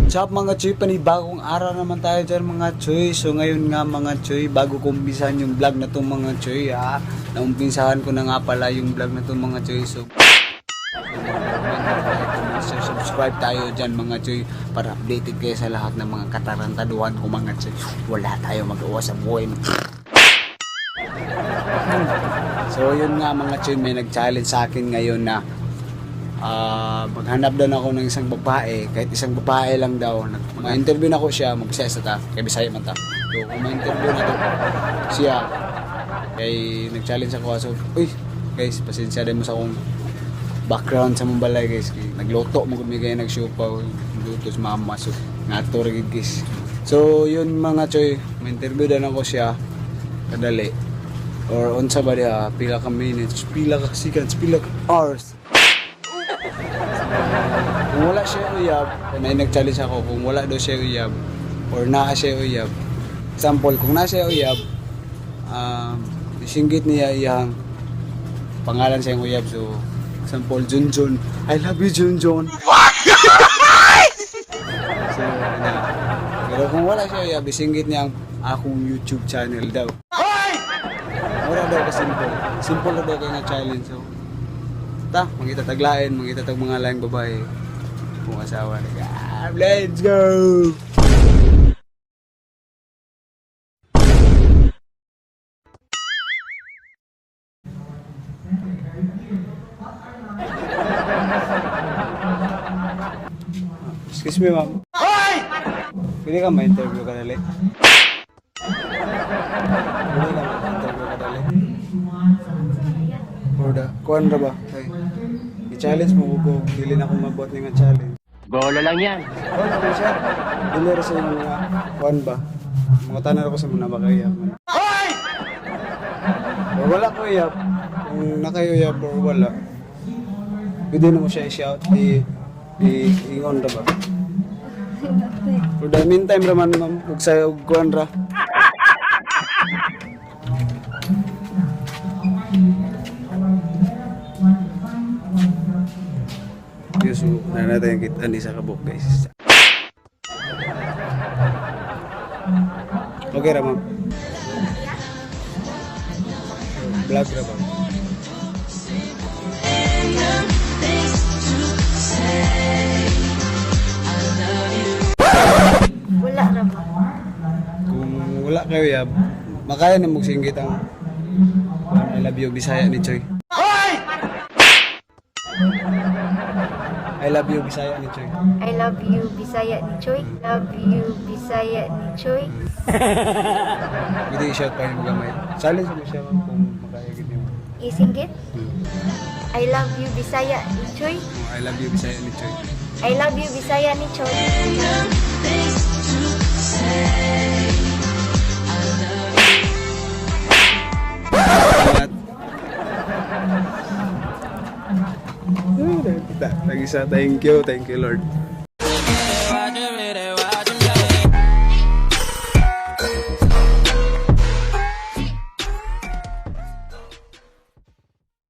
What's up mga Choy? Panibagong araw naman tayo dyan mga Choy. So ngayon nga mga Choy, bago ko umpisahan yung vlog na to mga Choy naumpisahan ko na nga pala yung vlog na to mga Choy. So subscribe tayo dyan mga Choy para updated kayo sa lahat ng mga katarantaduhan ko mga Choy. Wala tayo magawa sa buhay. So yun nga mga Choy, may nag-challenge sa akin ngayon na maghanap daw ako ng isang babae, kahit isang babae lang daw. Ma-interview na ko siya, mag-Bisaya sa ta, kay Bisaya man ta. So kung ma-interview na to siya, kay nag-challenge ako. So uy guys, pasensya din mo sa akong background sa mong balay guys, kay nagluto mo kami kayo, nag-shopaw luto sa mama. So ngato rin guys. So yun mga Choy, ma-interview na ako siya kadali or unsa ba dia, pila ka minutes, pila ka seconds, pila ka hours. Kung wala siya uyab, may nag-challenge ako, kung wala daw siya uyab or naa siya uyab, example, kung naa siya uyab, isinggit niya iyang pangalan sa uyab. So example, Junjun, I love you Junjun. So pero kung wala siya uyab, isinggit niya ang akong YouTube channel daw. Wala daw ka simple na daw kayo nga challenge. So mangita taglain, mangita tag mga laing babae kung asawa na. Let's go! Excuse me ma'am. Hoy! Pwede ka ma-interview ka dali? Pwede ka ma-interview ka dali? Orda, kuhan ra ba? Ay, i-challenge mo ko, dili na akong mabuhat nga challenge. Bola lang yan. Oh, kami siya. Dili ra sa mga kuhan ba? Mga tanan ako sa mga bakayap. Hoy! Wala ko iyap. Kung nakayuyap or wala, pwede na mo siya i-shout, i-ingon ra ba? For the meantime raman ma'am, ug sa kuhan ra. So, na natin kita ni sa kabuk guys. Okay ra ma'am. Vlog ra ba? Wala ra ba? Kung wala kayo yab, makaya na magsinggit ang I love you Bisaya ni Choy. I love you Bisaya ni Choy. I love you Bisaya ni Choy. Love you Bisaya ni Choy. Pwede i-shout pa yung gamay. Challenge mo siya kung makaya gid niyo. Isinggit? I love you Bisaya ni Choy. I love you Bisaya ni Choy. I love you Bisaya ni Choy. Thank you Lord.